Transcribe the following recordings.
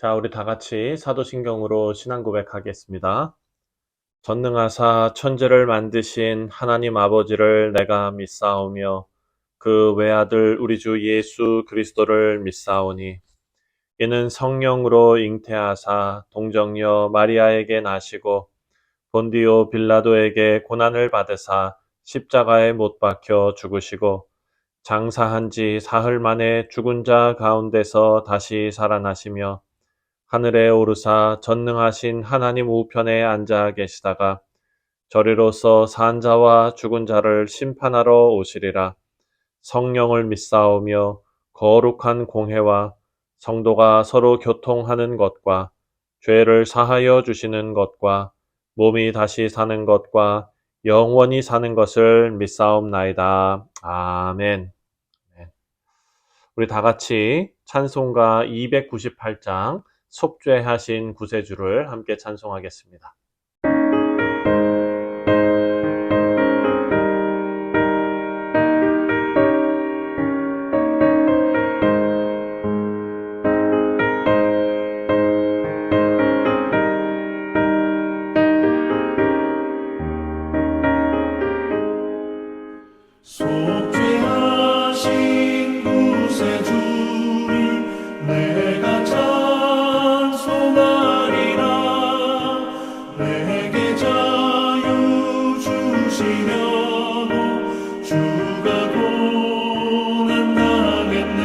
자, 우리 다 같이 사도신경으로 신앙 고백하겠습니다. 전능하사 천지를 만드신 하나님 아버지를 내가 믿사오며 그 외아들 우리 주 예수 그리스도를 믿사오니 이는 성령으로 잉태하사 동정녀 마리아에게 나시고 본디오 빌라도에게 고난을 받으사 십자가에 못 박혀 죽으시고 장사한 지 사흘 만에 죽은 자 가운데서 다시 살아나시며 하늘에 오르사 전능하신 하나님 우편에 앉아 계시다가 저리로서 산 자와 죽은 자를 심판하러 오시리라. 성령을 믿사오며 거룩한 공회와 성도가 서로 교통하는 것과 죄를 사하여 주시는 것과 몸이 다시 사는 것과 영원히 사는 것을 믿사옵나이다. 아멘. 우리 다 같이 찬송가 298장 속죄하신 구세주를 함께 찬송하겠습니다. 속죄하신 구세주를 내가 찬송하리라. 내게 자유 주시려고 주가 고난 당했네.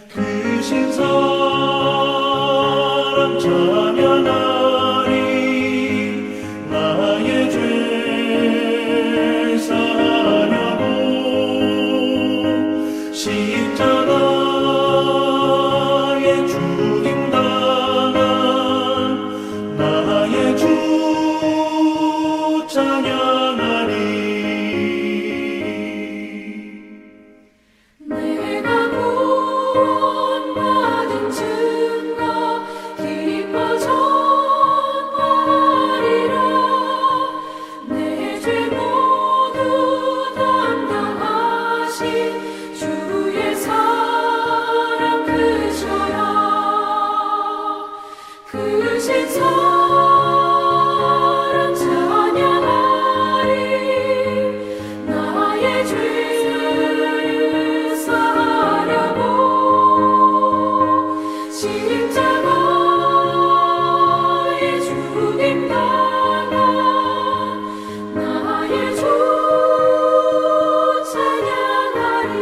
그 신사랑 찬양하리. 나의 죄 사하려고 십자가에 죽임당한 나의 주 찬양하리. 내가 구원받은 증거 기뻐 전파하리라. 내 죄 모두 담당하신 주의 사랑 크셔요. 크신 사랑 찬양하리. 나의 죄를 사하려고 십자가에 죽임당한 나의 주 찬양하리.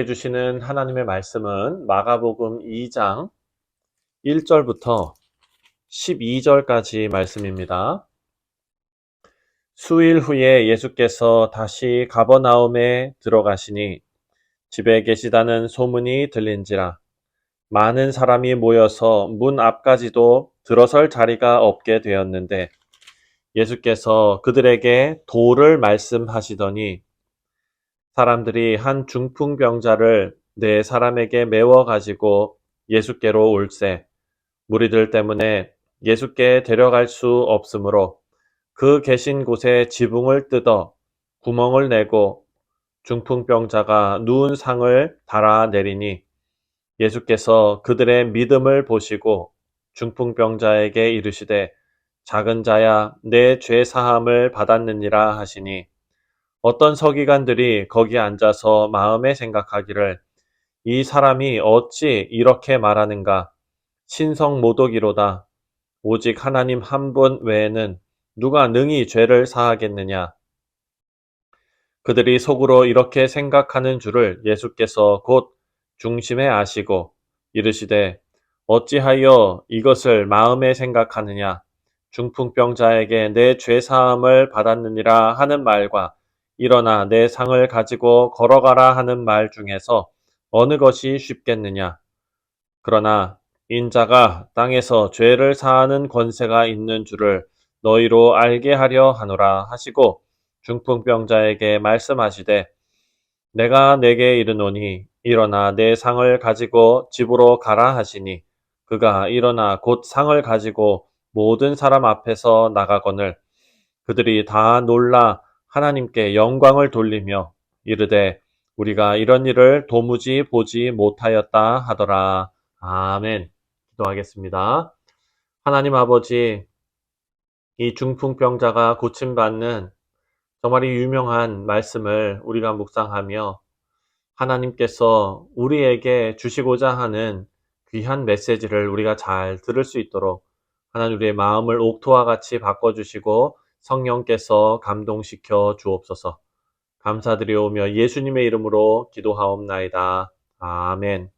우리에게 주시는 하나님의 말씀은 마가복음 2장 1절부터 12절까지 말씀입니다. 수일 후에 예수께서 다시 가버나움에 들어가시니 집에 계시다는 소문이 들린지라 많은 사람이 모여서 문 앞까지도 들어설 자리가 없게 되었는데 예수께서 그들에게 도를 말씀하시더니 사람들이 한 중풍병자를 네 사람에게 메워 가지고 예수께로 올세 무리들 때문에 예수께 데려갈 수 없으므로 그 계신 곳에 지붕을 뜯어 구멍을 내고 중풍병자가 누운 상을 달아 내리니 예수께서 그들의 믿음을 보시고 중풍병자에게 이르시되 작은 자야 내 죄 사함을 받았느니라 하시니 어떤 서기관들이 거기 앉아서 마음에 생각하기를 이 사람이 어찌 이렇게 말하는가 신성 모독이로다 오직 하나님 한 분 외에는 누가 능히 죄를 사하겠느냐. 그들이 속으로 이렇게 생각하는 줄을 예수께서 곧 중심에 아시고 이르시되 어찌하여 이것을 마음에 생각하느냐. 중풍병자에게 내 죄 사함을 받았느니라 하는 말과 일어나 내 상을 가지고 걸어가라 하는 말 중에서 어느 것이 쉽겠느냐. 그러나 인자가 땅에서 죄를 사하는 권세가 있는 줄을 너희로 알게 하려 하노라 하시고 중풍병자에게 말씀하시되 내가 내게 이르노니 일어나 내 상을 가지고 집으로 가라 하시니 그가 일어나 곧 상을 가지고 모든 사람 앞에서 나가거늘 그들이 다 놀라 하나님께 영광을 돌리며 이르되 우리가 이런 일을 도무지 보지 못하였다 하더라. 아멘. 기도하겠습니다. 하나님 아버지, 이 중풍병자가 고침받는 정말 이 유명한 말씀을 우리가 묵상하며 하나님께서 우리에게 주시고자 하는 귀한 메시지를 우리가 잘 들을 수 있도록 하나님 우리의 마음을 옥토와 같이 바꿔주시고 성령께서 감동시켜 주옵소서. 감사드리오며 예수님의 이름으로 기도하옵나이다. 아멘.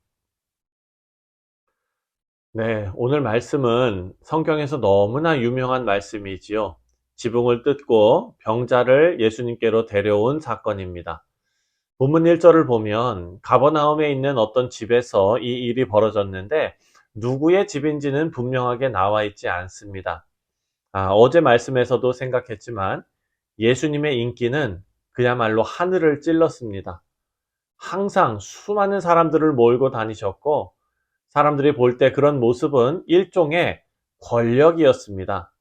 네, 오늘 말씀은 성경에서 너무나 유명한 말씀이지요. 지붕을 뜯고 병자를 예수님께로 데려온 사건입니다. 본문 1절을 보면 가버나움에 있는 어떤 집에서 이 일이 벌어졌는데 누구의 집인지는 분명하게 나와 있지 않습니다. 어제 말씀에서도 생각했지만 예수님의 인기는 그야말로 하늘을 찔렀습니다. 항상 수많은 사람들을 몰고 다니셨고 사람들이 볼 때 그런 모습은 일종의 권력이었습니다.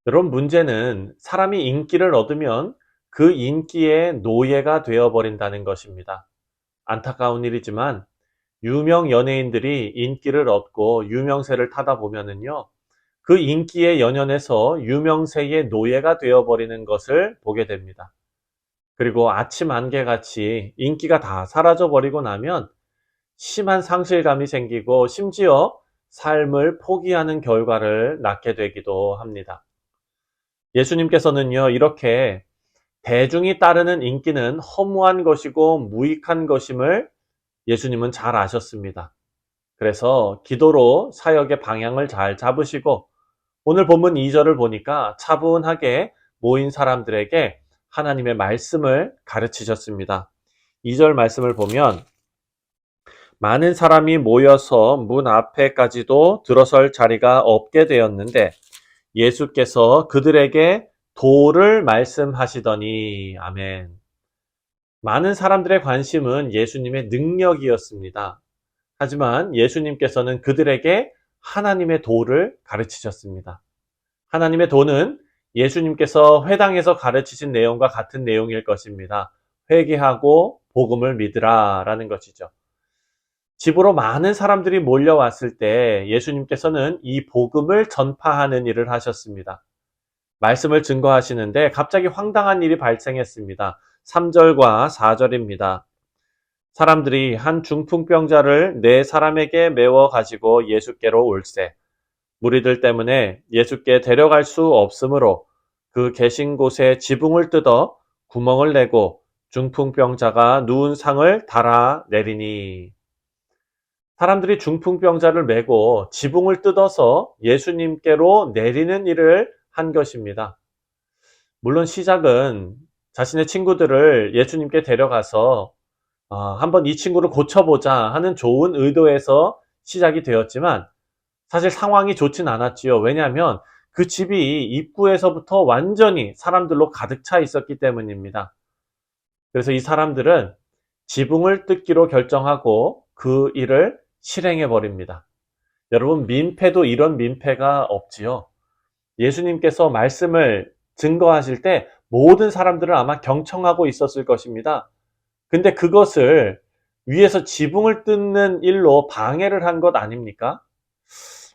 여러분 문제는 사람이 인기를 얻으면 그 인기의 노예가 되어버린다는 것입니다. 안타까운 일이지만 유명 연예인들이 인기를 얻고 유명세를 타다 보면은요, 그 인기에 연연해서 유명세의 노예가 되어버리는 것을 보게 됩니다. 그리고 아침 안개같이 인기가 다 사라져버리고 나면 심한 상실감이 생기고 심지어 삶을 포기하는 결과를 낳게 되기도 합니다. 예수님께서는요, 이렇게 대중이 따르는 인기는 허무한 것이고 무익한 것임을 예수님은 잘 아셨습니다. 그래서 기도로 사역의 방향을 잘 잡으시고 오늘 본문 2절을 보니까 차분하게 모인 사람들에게 하나님의 말씀을 가르치셨습니다. 2절 말씀을 보면 많은 사람이 모여서 문 앞에까지도 들어설 자리가 없게 되었는데 예수께서 그들에게 도를 말씀하시더니 아멘. 많은 사람들의 관심은 예수님의 능력이었습니다. 하지만 예수님께서는 그들에게 하나님의 도를 가르치셨습니다. 하나님의 도는 예수님께서 회당에서 가르치신 내용과 같은 내용일 것입니다. 회개하고 복음을 믿으라 라는 것이죠. 집으로 많은 사람들이 몰려왔을 때 예수님께서는 이 복음을 전파하는 일을 하셨습니다. 말씀을 증거하시는데 갑자기 황당한 일이 발생했습니다. 3절과 4절입니다. 사람들이 한 중풍병자를 네 사람에게 메워 가지고 예수께로 올세 무리들 때문에 예수께 데려갈 수 없으므로 그 계신 곳에 지붕을 뜯어 구멍을 내고 중풍병자가 누운 상을 달아내리니. 사람들이 중풍병자를 메고 지붕을 뜯어서 예수님께로 내리는 일을 한 것입니다. 물론 시작은 자신의 친구들을 예수님께 데려가서 한번 이 친구를 고쳐보자 하는 좋은 의도에서 시작이 되었지만 사실 상황이 좋진 않았지요. 왜냐하면 그 집이 입구에서부터 완전히 사람들로 가득 차 있었기 때문입니다. 그래서 이 사람들은 지붕을 뜯기로 결정하고 그 일을 실행해 버립니다. 여러분, 민폐도 이런 민폐가 없지요. 예수님께서 말씀을 증거하실 때 모든 사람들을 아마 경청하고 있었을 것입니다. 근데 그것을 위에서 지붕을 뜯는 일로 방해를 한 것 아닙니까?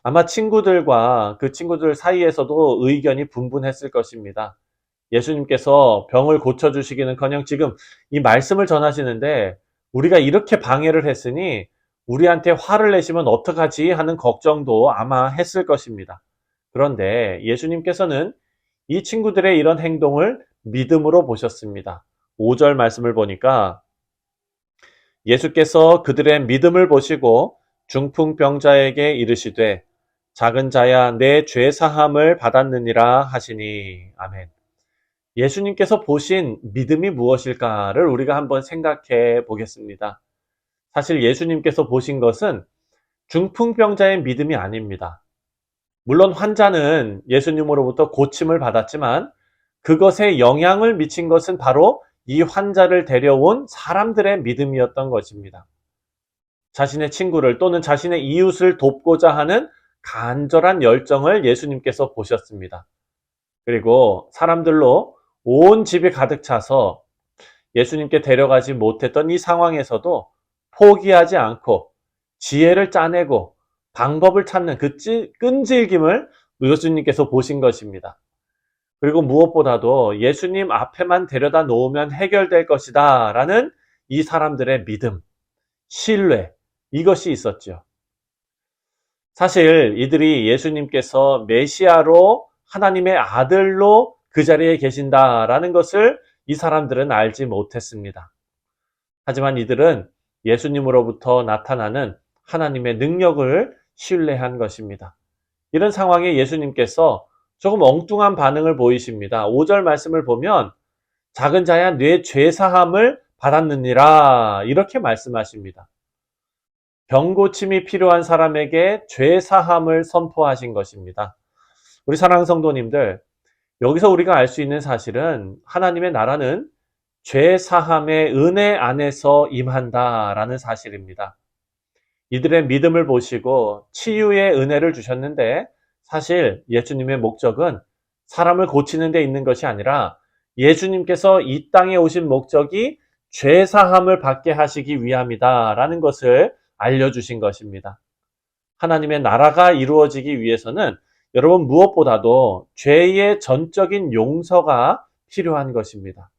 아마 친구들과 그 친구들 사이에서도 의견이 분분했을 것입니다. 예수님께서 병을 고쳐주시기는커녕 지금 이 말씀을 전하시는데 우리가 이렇게 방해를 했으니 우리한테 화를 내시면 어떡하지 하는 걱정도 아마 했을 것입니다. 그런데 예수님께서는 이 친구들의 이런 행동을 믿음으로 보셨습니다. 5절 말씀을 보니까 예수께서 그들의 믿음을 보시고 중풍병자에게 이르시되 작은 자야 내 죄 사함을 받았느니라 하시니. 아멘. 예수님께서 보신 믿음이 무엇일까를 우리가 한번 생각해 보겠습니다. 사실 예수님께서 보신 것은 중풍병자의 믿음이 아닙니다. 물론 환자는 예수님으로부터 고침을 받았지만 그것에 영향을 미친 것은 바로 이 환자를 데려온 사람들의 믿음이었던 것입니다. 자신의 친구를 또는 자신의 이웃을 돕고자 하는 간절한 열정을 예수님께서 보셨습니다. 그리고 사람들로 온 집이 가득 차서 예수님께 데려가지 못했던 이 상황에서도 포기하지 않고 지혜를 짜내고 방법을 찾는 그 끈질김을 예수님께서 보신 것입니다. 그리고 무엇보다도 예수님 앞에만 데려다 놓으면 해결될 것이다 라는 이 사람들의 믿음, 신뢰, 이것이 있었죠. 사실 이들이 예수님께서 메시아로 하나님의 아들로 그 자리에 계신다라는 것을 이 사람들은 알지 못했습니다. 하지만 이들은 예수님으로부터 나타나는 하나님의 능력을 신뢰한 것입니다. 이런 상황에 예수님께서 조금 엉뚱한 반응을 보이십니다. 5절 말씀을 보면 작은 자야 내 죄사함을 받았느니라 이렇게 말씀하십니다. 병고침이 필요한 사람에게 죄사함을 선포하신 것입니다. 우리 사랑하는 성도님들, 여기서 우리가 알 수 있는 사실은 하나님의 나라는 죄사함의 은혜 안에서 임한다라는 사실입니다. 이들의 믿음을 보시고 치유의 은혜를 주셨는데 사실 예수님의 목적은 사람을 고치는 데 있는 것이 아니라 예수님께서 이 땅에 오신 목적이 죄사함을 받게 하시기 위함이다라는 것을 알려주신 것입니다. 하나님의 나라가 이루어지기 위해서는 여러분 무엇보다도 죄의 전적인 용서가 필요한 것입니다.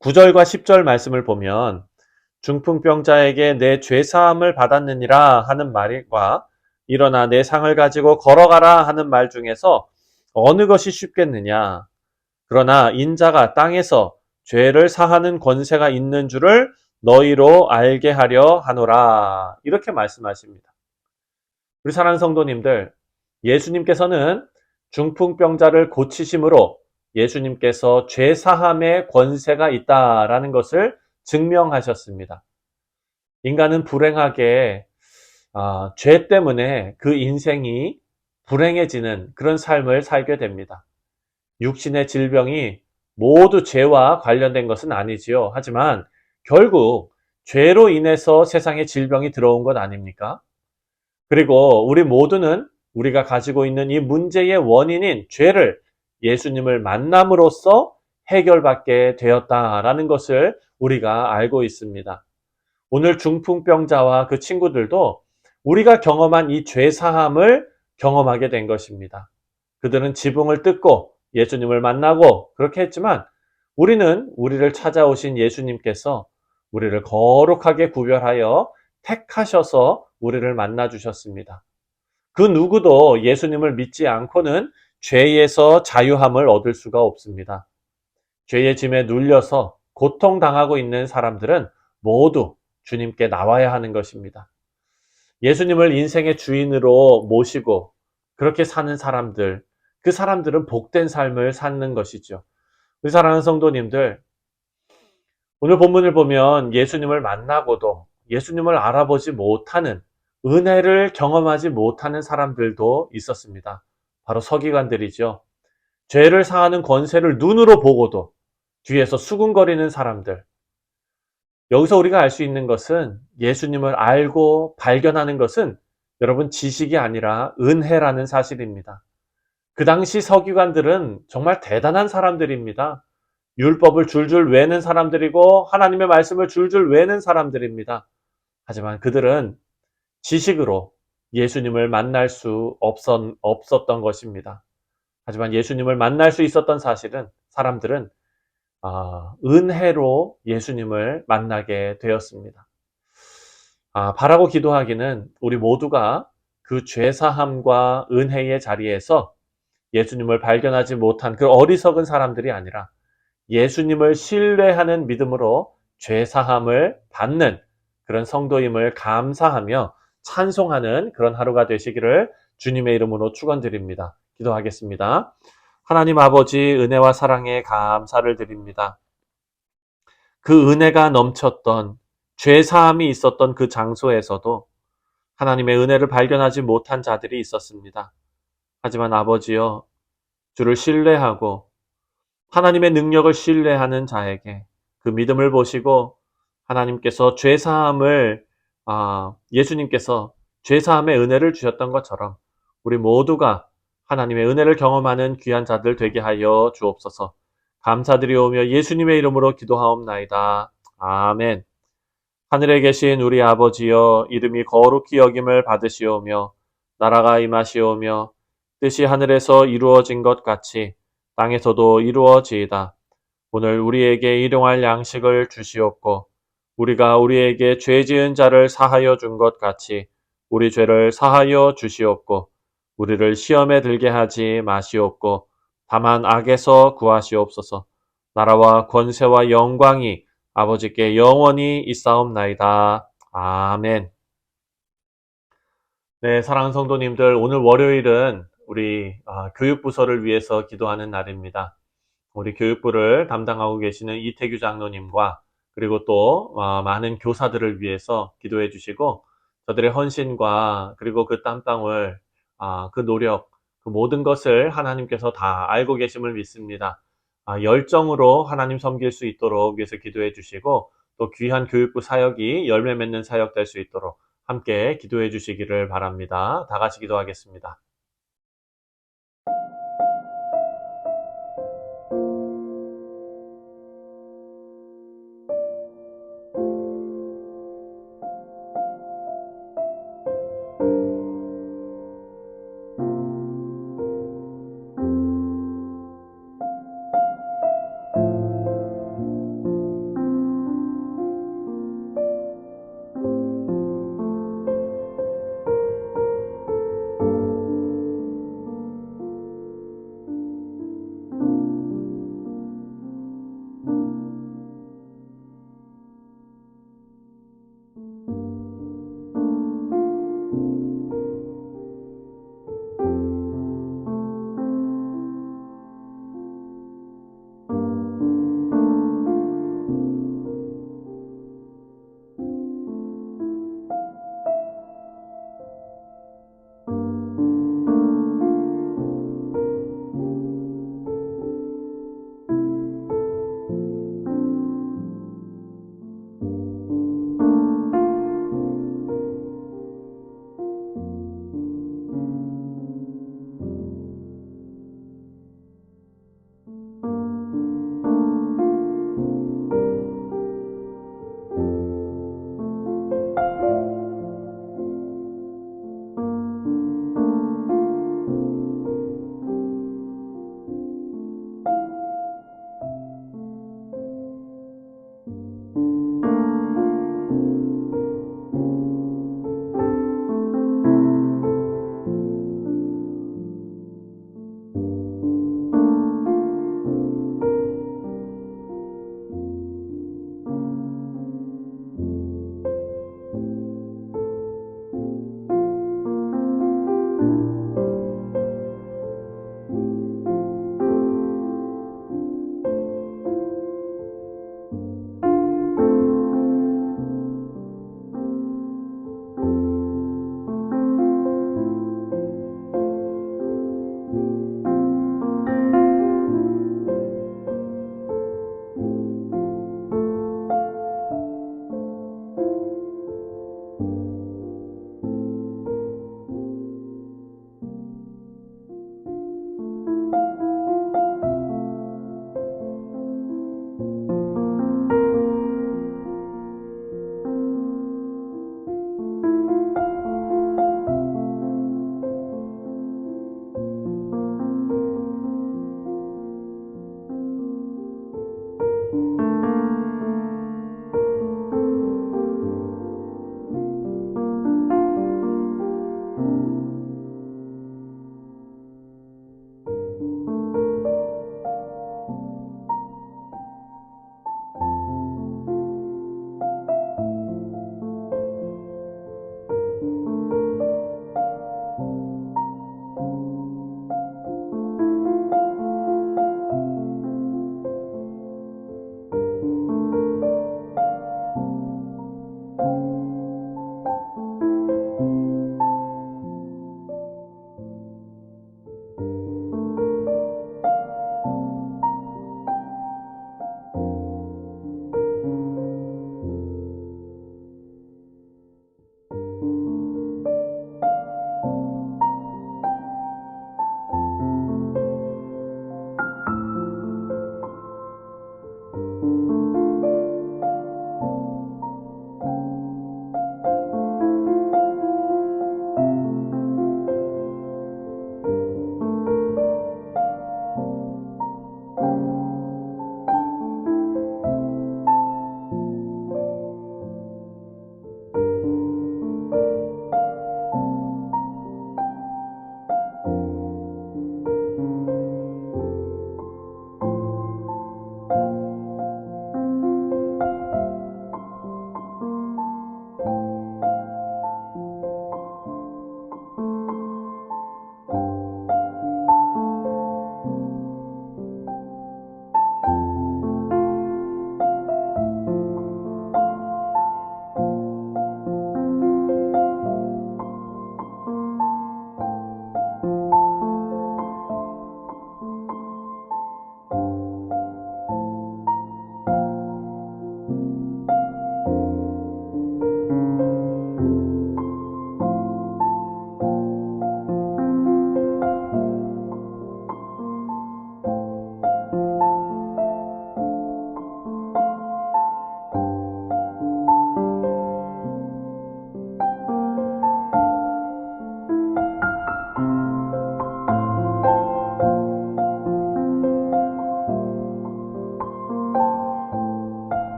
9절과 10절 말씀을 보면 중풍병자에게 내 죄사함을 받았느니라 하는 말과 일어나 내 상을 가지고 걸어가라 하는 말 중에서 어느 것이 쉽겠느냐. 그러나 인자가 땅에서 죄를 사하는 권세가 있는 줄을 너희로 알게 하려 하노라. 이렇게 말씀하십니다. 우리 사랑하는 성도님들, 예수님께서는 중풍병자를 고치심으로 예수님께서 죄사함의 권세가 있다라는 것을 증명하셨습니다. 인간은 불행하게 죄 때문에 그 인생이 불행해지는 그런 삶을 살게 됩니다. 육신의 질병이 모두 죄와 관련된 것은 아니지요. 하지만 결국 죄로 인해서 세상에 질병이 들어온 것 아닙니까? 그리고 우리 모두는 우리가 가지고 있는 이 문제의 원인인 죄를 예수님을 만남으로써 해결받게 되었다라는 것을 우리가 알고 있습니다. 오늘 중풍병자와 그 친구들도 우리가 경험한 이 죄사함을 경험하게 된 것입니다. 그들은 지붕을 뜯고 예수님을 만나고 그렇게 했지만 우리는 우리를 찾아오신 예수님께서 우리를 거룩하게 구별하여 택하셔서 우리를 만나 주셨습니다. 그 누구도 예수님을 믿지 않고는 죄에서 자유함을 얻을 수가 없습니다. 죄의 짐에 눌려서 고통당하고 있는 사람들은 모두 주님께 나와야 하는 것입니다. 예수님을 인생의 주인으로 모시고 그렇게 사는 사람들, 그 사람들은 복된 삶을 사는 것이죠. 우리 사랑하는 성도님들, 오늘 본문을 보면 예수님을 만나고도 예수님을 알아보지 못하는, 은혜를 경험하지 못하는 사람들도 있었습니다. 바로 서기관들이죠. 죄를 사하는 권세를 눈으로 보고도 뒤에서 수군거리는 사람들. 여기서 우리가 알 수 있는 것은, 예수님을 알고 발견하는 것은 여러분 지식이 아니라 은혜라는 사실입니다. 그 당시 서기관들은 정말 대단한 사람들입니다. 율법을 줄줄 외는 사람들이고 하나님의 말씀을 줄줄 외는 사람들입니다. 하지만 그들은 지식으로 예수님을 만날 수 없었던 것입니다. 하지만 예수님을 만날 수 있었던 사람들은 은혜로 예수님을 만나게 되었습니다. 바라고 기도하기는 우리 모두가 그 죄사함과 은혜의 자리에서 예수님을 발견하지 못한 그 어리석은 사람들이 아니라 예수님을 신뢰하는 믿음으로 죄사함을 받는 그런 성도임을 감사하며 찬송하는 그런 하루가 되시기를 주님의 이름으로 축원드립니다. 기도하겠습니다. 하나님 아버지, 은혜와 사랑에 감사를 드립니다. 그 은혜가 넘쳤던, 죄사함이 있었던 그 장소에서도 하나님의 은혜를 발견하지 못한 자들이 있었습니다. 하지만 아버지여, 주를 신뢰하고 하나님의 능력을 신뢰하는 자에게 그 믿음을 보시고 하나님께서 예수님께서 죄사함의 은혜를 주셨던 것처럼 우리 모두가 하나님의 은혜를 경험하는 귀한 자들 되게 하여 주옵소서. 감사드리오며 예수님의 이름으로 기도하옵나이다. 아멘. 하늘에 계신 우리 아버지여, 이름이 거룩히 여김을 받으시오며 나라가 임하시오며 뜻이 하늘에서 이루어진 것 같이 땅에서도 이루어지이다. 오늘 우리에게 일용할 양식을 주시옵고 우리가 우리에게 죄 지은 자를 사하여 준 것 같이 우리 죄를 사하여 주시옵고 우리를 시험에 들게 하지 마시옵고 다만 악에서 구하시옵소서. 나라와 권세와 영광이 아버지께 영원히 있사옵나이다. 아멘. 네, 사랑하는 성도님들, 오늘 월요일은 우리 교육부서를 위해서 기도하는 날입니다. 우리 교육부를 담당하고 계시는 이태규 장로님과 그리고 또 많은 교사들을 위해서 기도해 주시고 저들의 헌신과 그리고 그 땀방울, 그 노력, 그 모든 것을 하나님께서 다 알고 계심을 믿습니다. 열정으로 하나님 섬길 수 있도록 위해서 기도해 주시고 또 귀한 교육부 사역이 열매 맺는 사역 될 수 있도록 함께 기도해 주시기를 바랍니다. 다 같이 기도하겠습니다.